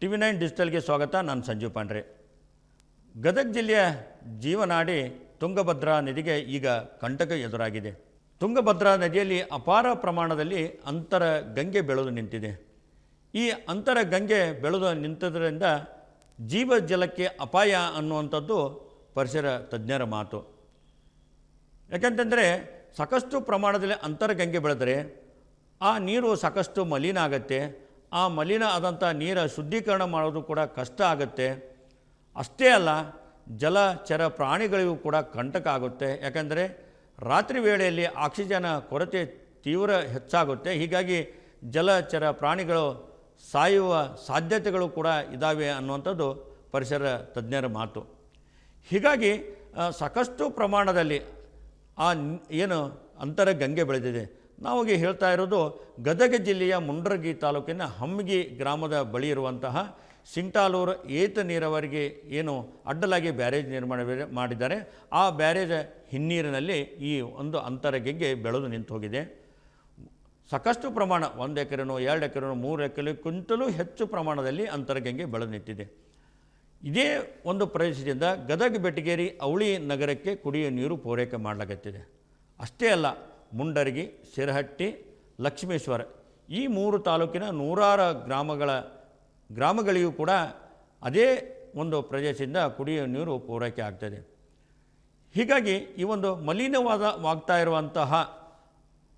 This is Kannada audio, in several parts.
TV9 ಡಿಜಿಟಲ್ಗೆ ಸ್ವಾಗತ. ನಾನು ಸಂಜೀವ್ ಪಾಂಡ್ರೆ. ಗದಗ ಜಿಲ್ಲೆಯ ಜೀವನಾಡಿ ತುಂಗಭದ್ರಾ ನದಿಗೆ ಈಗ ಕಂಟಕ ಎದುರಾಗಿದೆ. ತುಂಗಭದ್ರಾ ನದಿಯಲ್ಲಿ ಅಪಾರ ಪ್ರಮಾಣದಲ್ಲಿ ಅಂತರ ಗಂಗೆ ಬೆಳೆದು ನಿಂತಿದೆ. ಈ ಅಂತರ ಗಂಗೆ ಬೆಳೆದು ನಿಂತದ್ರಿಂದ ಜೀವ ಜಲಕ್ಕೆ ಅಪಾಯ ಅನ್ನುವಂಥದ್ದು ಪರಿಸರ ತಜ್ಞರ ಮಾತು. ಯಾಕೆಂತಂದರೆ ಸಾಕಷ್ಟು ಪ್ರಮಾಣದಲ್ಲಿ ಅಂತರ ಗಂಗೆ ಬೆಳೆದರೆ ಆ ನೀರು ಸಾಕಷ್ಟು ಮಲಿನ ಆಗುತ್ತೆ. ಆ ಮಲಿನ ಆದಂಥ ನೀರ ಶುದ್ಧೀಕರಣ ಮಾಡೋದು ಕೂಡ ಕಷ್ಟ ಆಗುತ್ತೆ. ಅಷ್ಟೇ ಅಲ್ಲ, ಜಲಚರ ಪ್ರಾಣಿಗಳಿಗೂ ಕೂಡ ಕಂಟಕ ಆಗುತ್ತೆ. ಯಾಕಂದರೆ ರಾತ್ರಿ ವೇಳೆಯಲ್ಲಿ ಆಕ್ಸಿಜನ್ ಕೊರತೆ ತೀವ್ರ ಹೆಚ್ಚಾಗುತ್ತೆ. ಹೀಗಾಗಿ ಜಲಚರ ಪ್ರಾಣಿಗಳು ಸಾಯುವ ಸಾಧ್ಯತೆಗಳು ಕೂಡ ಇದ್ದಾವೆ ಅನ್ನುವಂಥದ್ದು ಪರಿಸರ ತಜ್ಞರ ಮಾತು. ಹೀಗಾಗಿ ಸಾಕಷ್ಟು ಪ್ರಮಾಣದಲ್ಲಿ ಏನು ಅಂತರ ಗಂಗೆ ಬೆಳೆದಿದೆ. ನಾವಾಗಿ ಹೇಳ್ತಾ ಇರೋದು ಗದಗ ಜಿಲ್ಲೆಯ ಮುಂಡ್ರಗಿ ತಾಲೂಕಿನ ಹಮ್ಮಿಗಿ ಗ್ರಾಮದ ಬಳಿ ಇರುವಂತಹ ಸಿಂಗ್ಟಾಲೂರು ಏತ ನೀರಾವರಿಗೆ ಏನು ಅಡ್ಡಲಾಗಿ ಬ್ಯಾರೇಜ್ ನಿರ್ಮಾಣ ಮಾಡಿದ್ದಾರೆ. ಆ ಬ್ಯಾರೇಜ್ ಹಿನ್ನೀರಿನಲ್ಲಿ ಈ ಒಂದು ಅಂತರಗಂಗೆ ಬೆಳೆದು ನಿಂತು ಹೋಗಿದೆ. ಸಾಕಷ್ಟು ಪ್ರಮಾಣ 1 ಎಕರೆನೋ 2 ಎಕರೆನೋ 3 ಎಕರೆಗಿಂತಲೂ ಹೆಚ್ಚು ಪ್ರಮಾಣದಲ್ಲಿ ಅಂತರಗಂಗೆ ಬೆಳೆದು ನಿಂತಿದೆ. ಇದೇ ಒಂದು ಪ್ರದೇಶದಿಂದ ಗದಗ ಬೆಟಗೇರಿ ಅವಳಿ ನಗರಕ್ಕೆ ಕುಡಿಯುವ ನೀರು ಪೂರೈಕೆ ಮಾಡಲಾಗುತ್ತಿದೆ. ಅಷ್ಟೇ ಅಲ್ಲ, ಮುಂಡರಗಿ, ಶಿರಹಟ್ಟಿ, ಲಕ್ಷ್ಮೇಶ್ವರ ಈ 3 ತಾಲೂಕಿನ ನೂರಾರು ಗ್ರಾಮಗಳಿಗೂ ಕೂಡ ಅದೇ ಒಂದು ಪ್ರದೇಶದಿಂದ ಕುಡಿಯುವ ನೀರು ಪೂರೈಕೆ ಆಗ್ತದೆ. ಹೀಗಾಗಿ ಈ ಒಂದು ಮಲಿನವಾಗ್ತಾ ಇರುವಂತಹ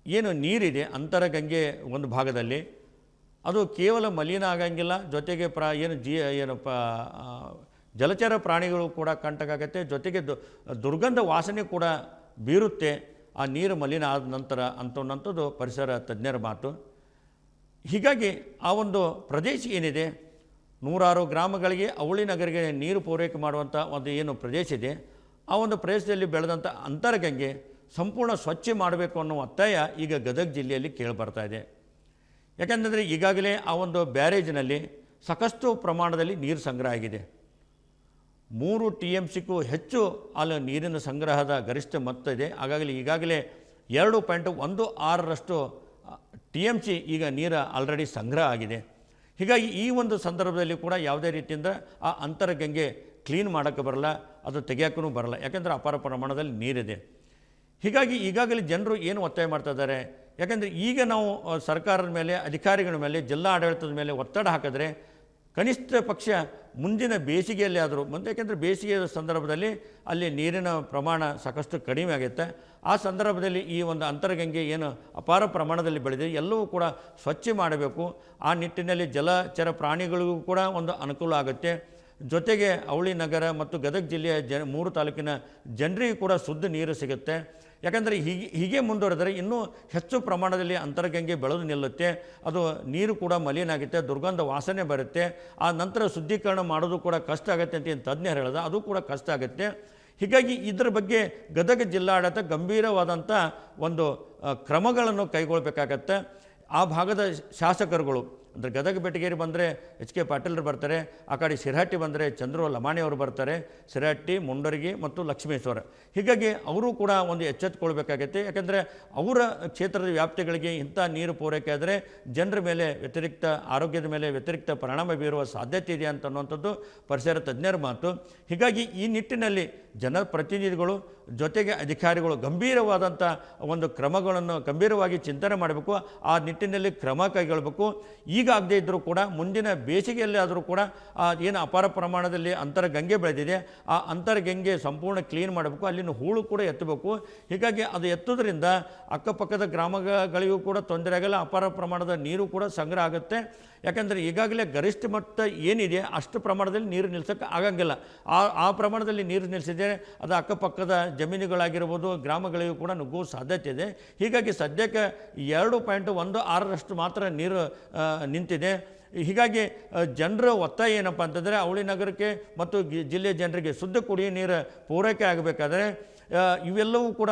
ಏನು ನೀರಿದೆ ಅಂತರಗಂಗೆ ಒಂದು ಭಾಗದಲ್ಲಿ, ಅದು ಕೇವಲ ಮಲಿನ ಆಗಂಗಿಲ್ಲ, ಜೊತೆಗೆ ಜಲಚರ ಪ್ರಾಣಿಗಳು ಕೂಡ ಕಂಟಕಾಗುತ್ತೆ, ಜೊತೆಗೆ ದುರ್ಗಂಧ ವಾಸನೆ ಕೂಡ ಬೀರುತ್ತೆ ಆ ನೀರು ಮಲಿನ ಆದ ನಂತರ ಅಂತನ್ನೋಂಥದ್ದು ಪರಿಸರ ತಜ್ಞರ ಮಾತು. ಹೀಗಾಗಿ ಆ ಒಂದು ಪ್ರದೇಶ ಏನಿದೆ, ನೂರಾರು ಗ್ರಾಮಗಳಿಗೆ ಅವಳಿ ನಗರಿಗೆ ನೀರು ಪೂರೈಕೆ ಮಾಡುವಂಥ ಒಂದು ಏನು ಪ್ರದೇಶ ಇದೆ, ಆ ಒಂದು ಪ್ರದೇಶದಲ್ಲಿ ಬೆಳೆದಂಥ ಅಂತರಗಂಗೆ ಸಂಪೂರ್ಣ ಸ್ವಚ್ಛ ಮಾಡಬೇಕು ಅನ್ನೋ ಒತ್ತಾಯ ಈಗ ಗದಗ ಜಿಲ್ಲೆಯಲ್ಲಿ ಕೇಳಿಬರ್ತಾ ಇದೆ. ಯಾಕೆಂದರೆ ಈಗಾಗಲೇ ಆ ಒಂದು ಬ್ಯಾರೇಜಿನಲ್ಲಿ ಸಾಕಷ್ಟು ಪ್ರಮಾಣದಲ್ಲಿ ನೀರು ಸಂಗ್ರಹ ಆಗಿದೆ. 3 TMCಗೂ ಹೆಚ್ಚು ಅಲ್ಲಿ ನೀರಿನ ಸಂಗ್ರಹದ ಗರಿಷ್ಠ ಮೊತ್ತ ಇದೆ. ಈಗಾಗಲೇ 2.16ರಷ್ಟು TMC ಈಗ ನೀರು ಆಲ್ರೆಡಿ ಸಂಗ್ರಹ ಆಗಿದೆ. ಹೀಗಾಗಿ ಈ ಒಂದು ಸಂದರ್ಭದಲ್ಲಿ ಕೂಡ ಯಾವುದೇ ರೀತಿಯಿಂದ ಆ ಅಂತರಗಂಗೆ ಕ್ಲೀನ್ ಮಾಡೋಕ್ಕೆ ಬರಲ್ಲ, ಅದು ತೆಗೆಯೋಕ್ಕೂ ಬರಲ್ಲ. ಯಾಕೆಂದರೆ ಅಪಾರ ಪ್ರಮಾಣದಲ್ಲಿ ನೀರಿದೆ. ಹೀಗಾಗಿ ಈಗಾಗಲೇ ಜನರು ಏನು ಒತ್ತಾಯ ಮಾಡ್ತಾ ಇದ್ದಾರೆ, ಯಾಕೆಂದರೆ ಈಗ ನಾವು ಸರ್ಕಾರದ ಮೇಲೆ, ಅಧಿಕಾರಿಗಳ ಮೇಲೆ, ಜಿಲ್ಲಾ ಆಡಳಿತದ ಮೇಲೆ ಒತ್ತಡ ಹಾಕಿದ್ರೆ ಕನಿಷ್ಠ ಪಕ್ಷ ಮುಂದಿನ ಬೇಸಿಗೆಯಲ್ಲಿ ಆದರೂ ಯಾಕೆಂದರೆ ಬೇಸಿಗೆಯ ಸಂದರ್ಭದಲ್ಲಿ ಅಲ್ಲಿ ನೀರಿನ ಪ್ರಮಾಣ ಸಾಕಷ್ಟು ಕಡಿಮೆ ಆಗುತ್ತೆ. ಆ ಸಂದರ್ಭದಲ್ಲಿ ಈ ಒಂದು ಅಂತರಗಂಗೆ ಏನು ಅಪಾರ ಪ್ರಮಾಣದಲ್ಲಿ ಬೆಳೆದಿದೆ ಎಲ್ಲವೂ ಕೂಡ ಸ್ವಚ್ಛ ಮಾಡಬೇಕು. ಆ ನಿಟ್ಟಿನಲ್ಲಿ ಜಲಚರ ಪ್ರಾಣಿಗಳಿಗೂ ಕೂಡ ಒಂದು ಅನುಕೂಲ ಆಗುತ್ತೆ. ಜೊತೆಗೆ ಅವಳಿ ನಗರ ಮತ್ತು ಗದಗ ಜಿಲ್ಲೆಯ 3 ತಾಲೂಕಿನ ಜನರಿಗೂ ಕೂಡ ಶುದ್ಧ ನೀರು ಸಿಗುತ್ತೆ. ಯಾಕಂದರೆ ಹೀಗೆ ಮುಂದುವರೆದರೆ ಇನ್ನೂ ಹೆಚ್ಚು ಪ್ರಮಾಣದಲ್ಲಿ ಅಂತರಗಂಗೆ ಬೆಳೆದು ನಿಲ್ಲುತ್ತೆ. ಅದು ನೀರು ಕೂಡ ಮಲಿನ ಆಗುತ್ತೆ, ದುರ್ಗಂಧ ವಾಸನೆ ಬರುತ್ತೆ. ಆ ನಂತರ ಶುದ್ಧೀಕರಣ ಮಾಡೋದು ಕೂಡ ಕಷ್ಟ ಆಗುತ್ತೆ ಅಂತ ಏನು ತಜ್ಞರು ಹೇಳಿದ, ಅದು ಕೂಡ ಕಷ್ಟ ಆಗುತ್ತೆ. ಹೀಗಾಗಿ ಇದರ ಬಗ್ಗೆ ಗದಗ ಜಿಲ್ಲಾಡಳಿತ ಗಂಭೀರವಾದಂಥ ಒಂದು ಕ್ರಮಗಳನ್ನು ಕೈಗೊಳ್ಳಬೇಕಾಗತ್ತೆ. ಆ ಭಾಗದ ಶಾಸಕರುಗಳು ಅಂದರೆ ಗದಗ ಬೆಟಗೇರಿ ಬಂದರೆ HK ಪಾಟೀಲರು ಬರ್ತಾರೆ, ಆ ಕಡೆ ಶಿರಹಟ್ಟಿ ಬಂದರೆ ಚಂದ್ರು ಲಮಾಣಿ ಅವರು ಬರ್ತಾರೆ, ಶಿರಹಟ್ಟಿ, ಮುಂಡರಗಿ ಮತ್ತು ಲಕ್ಷ್ಮೇಶ್ವರ. ಹೀಗಾಗಿ ಅವರು ಕೂಡ ಒಂದು ಎಚ್ಚೆತ್ತುಕೊಳ್ಬೇಕಾಗತ್ತೆ. ಯಾಕೆಂದರೆ ಅವರ ಕ್ಷೇತ್ರದ ವ್ಯಾಪ್ತಿಗಳಿಗೆ ಇಂಥ ನೀರು ಪೂರೈಕೆ ಆದರೆ ಜನರ ಮೇಲೆ ಆರೋಗ್ಯದ ಮೇಲೆ ವ್ಯತಿರಿಕ್ತ ಪರಿಣಾಮ ಬೀರುವ ಸಾಧ್ಯತೆ ಇದೆ ಅಂತನ್ನುವಂಥದ್ದು ಪರಿಸರ ತಜ್ಞರ ಮಾತು. ಹೀಗಾಗಿ ಈ ನಿಟ್ಟಿನಲ್ಲಿ ಜನಪ್ರತಿನಿಧಿಗಳು ಜೊತೆಗೆ ಅಧಿಕಾರಿಗಳು ಗಂಭೀರವಾದಂಥ ಒಂದು ಕ್ರಮಗಳನ್ನು ಗಂಭೀರವಾಗಿ ಚಿಂತನೆ ಮಾಡಬೇಕು. ಆ ನಿಟ್ಟಿನಲ್ಲಿ ಕ್ರಮ ಕೈಗೊಳ್ಳಬೇಕು. ಈಗ ಆಗದೇ ಇದ್ದರೂ ಕೂಡ ಮುಂದಿನ ಬೇಸಿಗೆಯಲ್ಲಿ ಆದರೂ ಕೂಡ ಏನು ಅಪಾರ ಪ್ರಮಾಣದಲ್ಲಿ ಅಂತರಗಂಗೆ ಬೆಳೆದಿದೆ, ಆ ಅಂತರಗಂಗೆ ಸಂಪೂರ್ಣ ಕ್ಲೀನ್ ಮಾಡಬೇಕು. ಅಲ್ಲಿನ ಹೂಳು ಕೂಡ ಎತ್ತಬೇಕು. ಹೀಗಾಗಿ ಅದು ಎತ್ತೋದ್ರಿಂದ ಅಕ್ಕಪಕ್ಕದ ಗ್ರಾಮಗಳಿಗೂ ಕೂಡ ತೊಂದರೆ ಆಗಲ್ಲ, ಅಪಾರ ಪ್ರಮಾಣದ ನೀರು ಕೂಡ ಸಂಗ್ರಹ ಆಗುತ್ತೆ. ಯಾಕೆಂದರೆ ಈಗಾಗಲೇ ಗರಿಷ್ಠ ಮಟ್ಟ ಏನಿದೆ ಅಷ್ಟು ಪ್ರಮಾಣದಲ್ಲಿ ನೀರು ನಿಲ್ಲಿಸೋಕ್ಕೆ ಆಗಂಗಿಲ್ಲ. ಆ ಪ್ರಮಾಣದಲ್ಲಿ ನೀರು ನಿಲ್ಲಿಸಿದರೆ ಅದು ಅಕ್ಕಪಕ್ಕದ ಜಮೀನುಗಳಾಗಿರ್ಬೋದು, ಗ್ರಾಮಗಳಿಗೂ ಕೂಡ ನುಗ್ಗುವ ಸಾಧ್ಯತೆ ಇದೆ. ಹೀಗಾಗಿ ಸದ್ಯಕ್ಕೆ 2.16ರಷ್ಟು ಮಾತ್ರ ನೀರು ನಿಂತಿದೆ. ಹೀಗಾಗಿ ಜನರ ಒತ್ತಾಯ ಏನಪ್ಪ ಅಂತಂದರೆ ಅವಳಿ ನಗರಕ್ಕೆ ಮತ್ತು ಜಿಲ್ಲೆಯ ಜನರಿಗೆ ಶುದ್ಧ ಕುಡಿಯುವ ನೀರು ಪೂರೈಕೆ ಆಗಬೇಕಾದ್ರೆ ಇವೆಲ್ಲವೂ ಕೂಡ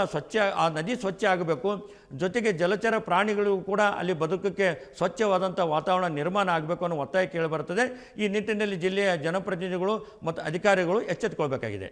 ಆ ನದಿ ಸ್ವಚ್ಛ ಆಗಬೇಕು. ಜೊತೆಗೆ ಜಲಚರ ಪ್ರಾಣಿಗಳಿಗೂ ಕೂಡ ಅಲ್ಲಿ ಬದುಕಕ್ಕೆ ಸ್ವಚ್ಛವಾದಂಥ ವಾತಾವರಣ ನಿರ್ಮಾಣ ಆಗಬೇಕು ಅನ್ನೋ ಒತ್ತಾಯ ಕೇಳಿಬರ್ತದೆ. ಈ ನಿಟ್ಟಿನಲ್ಲಿ ಜಿಲ್ಲೆಯ ಜನಪ್ರತಿನಿಧಿಗಳು ಮತ್ತು ಅಧಿಕಾರಿಗಳು ಎಚ್ಚೆತ್ತುಕೊಳ್ಬೇಕಾಗಿದೆ.